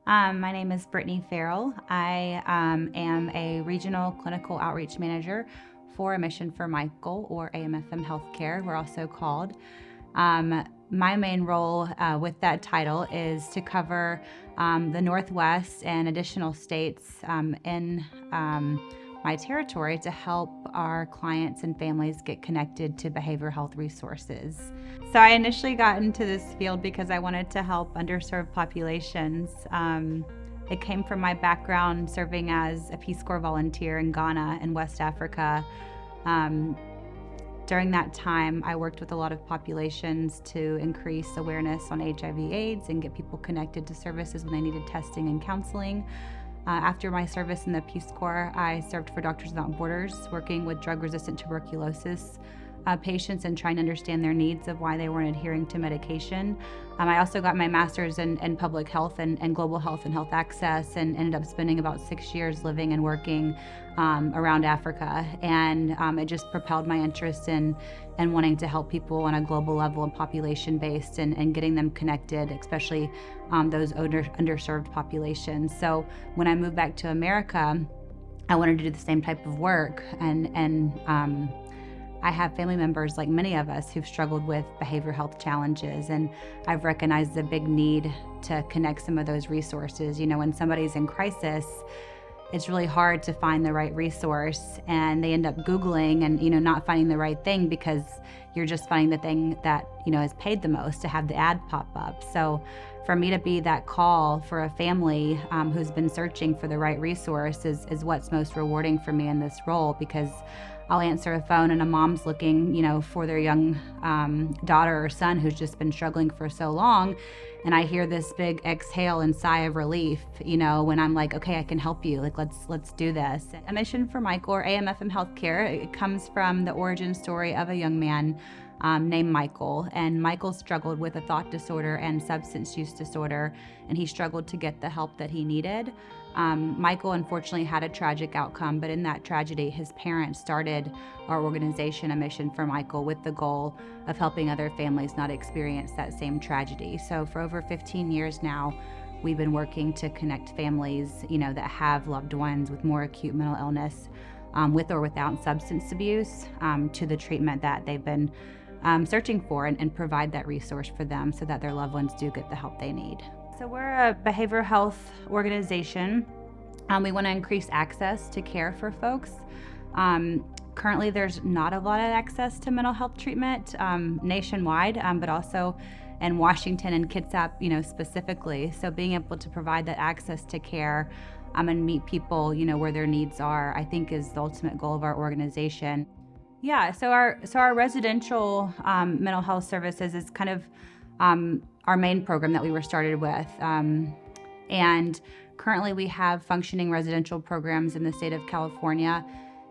My name is Brittany Farrell. I am a regional clinical outreach manager for A Mission for Michael, or AMFM Healthcare, we're also called. My main role with that title is to cover the Northwest and additional states in my territory to help our clients and families get connected to behavioral health resources. So I initially got into this field because I wanted to help underserved populations. It came from my background serving as a Peace Corps volunteer in Ghana and West Africa. During that time, I worked with a lot of populations to increase awareness on HIV/AIDS and get people connected to services when they needed testing and counseling. After my service in the Peace Corps, I served for Doctors Without Borders, working with drug-resistant tuberculosis patients and trying to understand their needs of why they weren't adhering to medication. I also got my master's in public health and global health and health access, and ended up spending about 6 years living and working around Africa. And it just propelled my interest in wanting to help people on a global level and population-based, and getting them connected, especially those underserved populations. So when I moved back to America, I wanted to do the same type of work, and I have family members, like many of us, who've struggled with behavioral health challenges, and I've recognized the big need to connect some of those resources. You know, when somebody's in crisis, it's really hard to find the right resource, and they end up Googling and, not finding the right thing because you're just finding the thing that, is paid the most to have the ad pop up. So for me to be that call for a family who's been searching for the right resource is what's most rewarding for me in this role, because I'll answer a phone and a mom's looking, for their young daughter or son who's just been struggling for so long. And I hear this big exhale and sigh of relief, when I'm like, okay, I can help you. Like, let's do this. A Mission for Michael, or AMFM Healthcare, it comes from the origin story of a young man named Michael. And Michael struggled with a thought disorder and substance use disorder, and he struggled to get the help that he needed. Michael unfortunately had a tragic outcome, but in that tragedy, his parents started our organization, A Mission for Michael, with the goal of helping other families not experience that same tragedy. So for over 15 years now, we've been working to connect families, that have loved ones with more acute mental illness, with or without substance abuse, to the treatment that they've been searching for, and provide that resource for them so that their loved ones do get the help they need. So we're a behavioral health organization. We want to increase access to care for folks. Currently, there's not a lot of access to mental health treatment nationwide, but also in Washington and Kitsap, specifically. So being able to provide that access to care and meet people, where their needs are, I think is the ultimate goal of our organization. Yeah, so our residential mental health services is kind of our main program that we were started with. And currently we have functioning residential programs in the state of California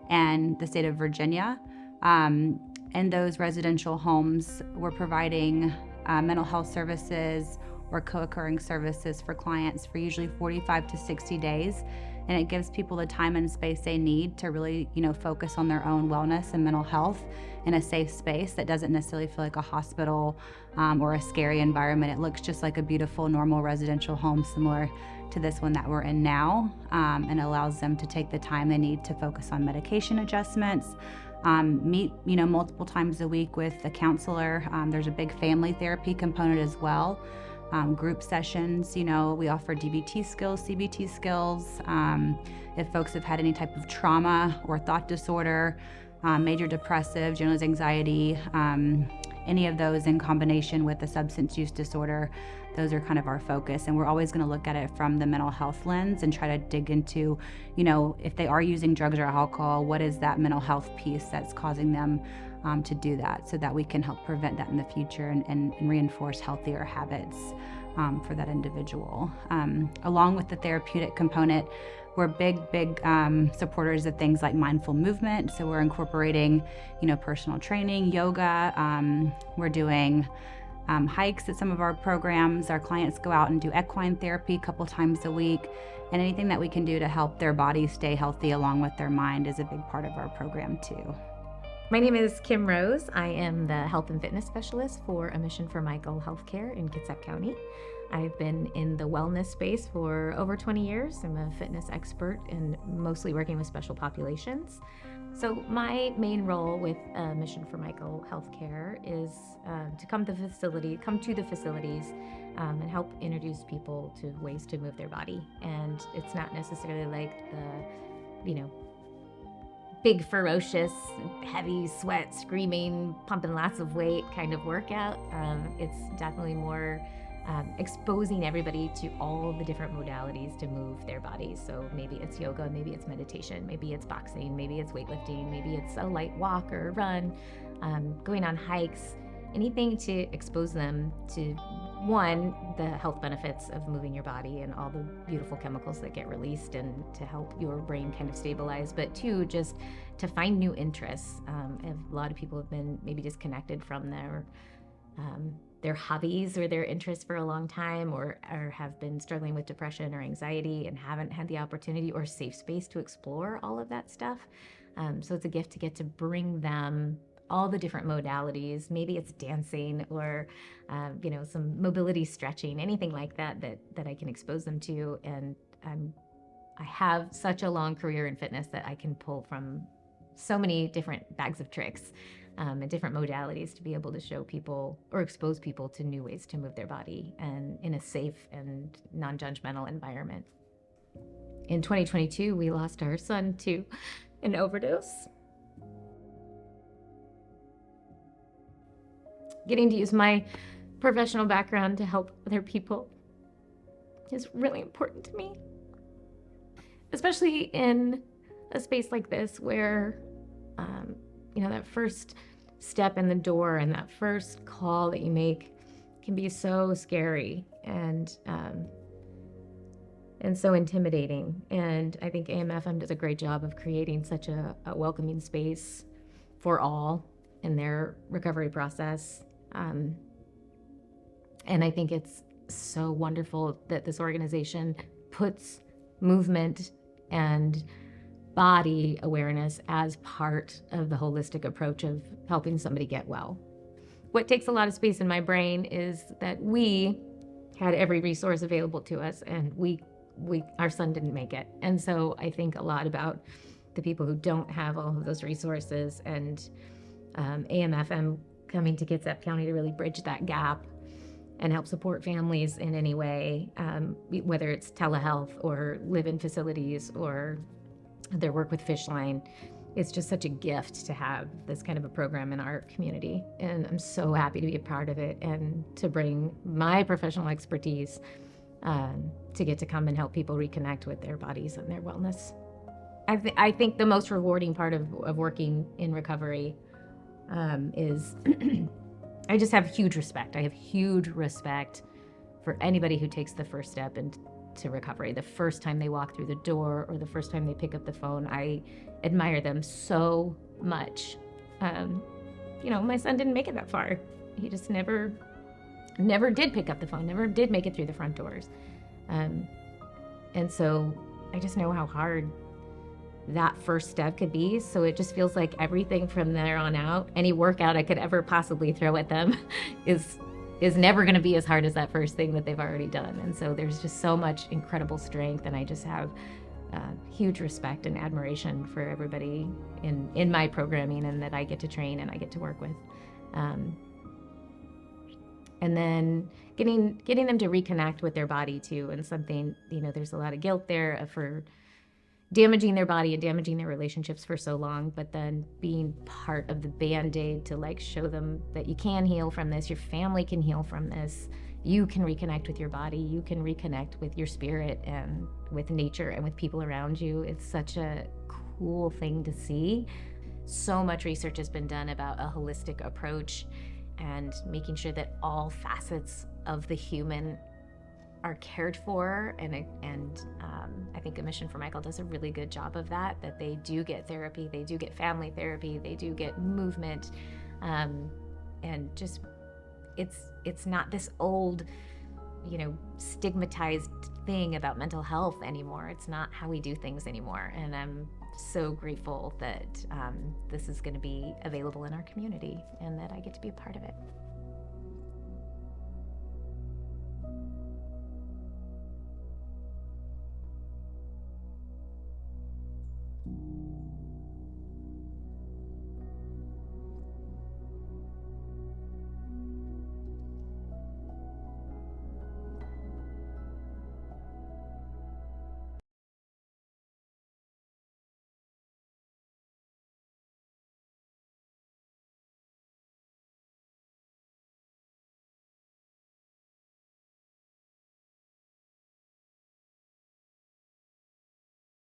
and the state of Virginia. In those residential homes, we're providing mental health services or co-occurring services for clients for usually 45 to 60 days. And it gives people the time and space they need to really, focus on their own wellness and mental health in a safe space that doesn't necessarily feel like a hospital or a scary environment. It looks just like a beautiful, normal residential home similar to this one that we're in now, and allows them to take the time they need to focus on medication adjustments, meet, multiple times a week with a counselor. There's a big family therapy component as well. Group sessions, we offer DBT skills, CBT skills. If folks have had any type of trauma or thought disorder, major depressive, generalized anxiety, any of those in combination with a substance use disorder, those are kind of our focus. And we're always going to look at it from the mental health lens and try to dig into, if they are using drugs or alcohol, what is that mental health piece that's causing them to do that, so that we can help prevent that in the future and reinforce healthier habits for that individual. Along with the therapeutic component, we're big supporters of things like mindful movement. So we're incorporating, personal training, yoga. We're doing hikes at some of our programs. Our clients go out and do equine therapy a couple times a week. And anything that we can do to help their body stay healthy along with their mind is a big part of our program too. My name is Kim Rose. I am the health and fitness specialist for A Mission for Michael Healthcare in Kitsap County. I've been in the wellness space for over 20 years. I'm a fitness expert and mostly working with special populations. So my main role with Mission for Michael Healthcare is to come to the facilities and help introduce people to ways to move their body. And it's not necessarily like the, big, ferocious, heavy sweat, screaming, pumping lots of weight kind of workout. It's definitely more exposing everybody to all the different modalities to move their bodies. So maybe it's yoga, maybe it's meditation, maybe it's boxing, maybe it's weightlifting, maybe it's a light walk or run, going on hikes, anything to expose them to, one, the health benefits of moving your body and all the beautiful chemicals that get released and to help your brain kind of stabilize, but two, just to find new interests. A lot of people have been maybe disconnected from their hobbies or their interests for a long time, or have been struggling with depression or anxiety and haven't had the opportunity or safe space to explore all of that stuff. So it's a gift to get to bring them all the different modalities. Maybe it's dancing or, some mobility stretching, anything like that I can expose them to. And I have such a long career in fitness that I can pull from so many different bags of tricks and different modalities to be able to show people or expose people to new ways to move their body and in a safe and non-judgmental environment. In 2022, we lost our son to an overdose. Getting to use my professional background to help other people is really important to me, especially in a space like this where, that first step in the door and that first call that you make can be so scary and so intimidating. And I think AMFM does a great job of creating such a welcoming space for all in their recovery process. And I think it's so wonderful that this organization puts movement and body awareness as part of the holistic approach of helping somebody get well. What takes a lot of space in my brain is that we had every resource available to us and our son didn't make it. And so I think a lot about the people who don't have all of those resources, and AMFM coming to Kitsap County to really bridge that gap and help support families in any way, whether it's telehealth or live-in facilities or their work with Fishline. It's just such a gift to have this kind of a program in our community. And I'm so happy to be a part of it and to bring my professional expertise to get to come and help people reconnect with their bodies and their wellness. I think the most rewarding part of working in recovery is I just have huge respect. I have huge respect for anybody who takes the first step into recovery. The first time they walk through the door or the first time they pick up the phone, I admire them so much. My son didn't make it that far. He just never did pick up the phone, never did make it through the front doors. And so I just know how hard that first step could be. So it just feels like everything from there on out, any workout I could ever possibly throw at them is never going to be as hard as that first thing that they've already done. And so there's just so much incredible strength, and I just have huge respect and admiration for everybody in my programming and that I get to train and I get to work with. And then getting them to reconnect with their body too, and something, there's a lot of guilt there for damaging their body and damaging their relationships for so long, but then being part of the Band-Aid to show them that you can heal from this, your family can heal from this, you can reconnect with your body, you can reconnect with your spirit and with nature and with people around you. It's such a cool thing to see. So much research has been done about a holistic approach and making sure that all facets of the human are cared for, and I think A Mission for Michael does a really good job of that they do get therapy, they do get family therapy, they do get movement, and just it's not this old, stigmatized thing about mental health anymore. It's not how we do things anymore, and I'm so grateful that this is going to be available in our community and that I get to be a part of it.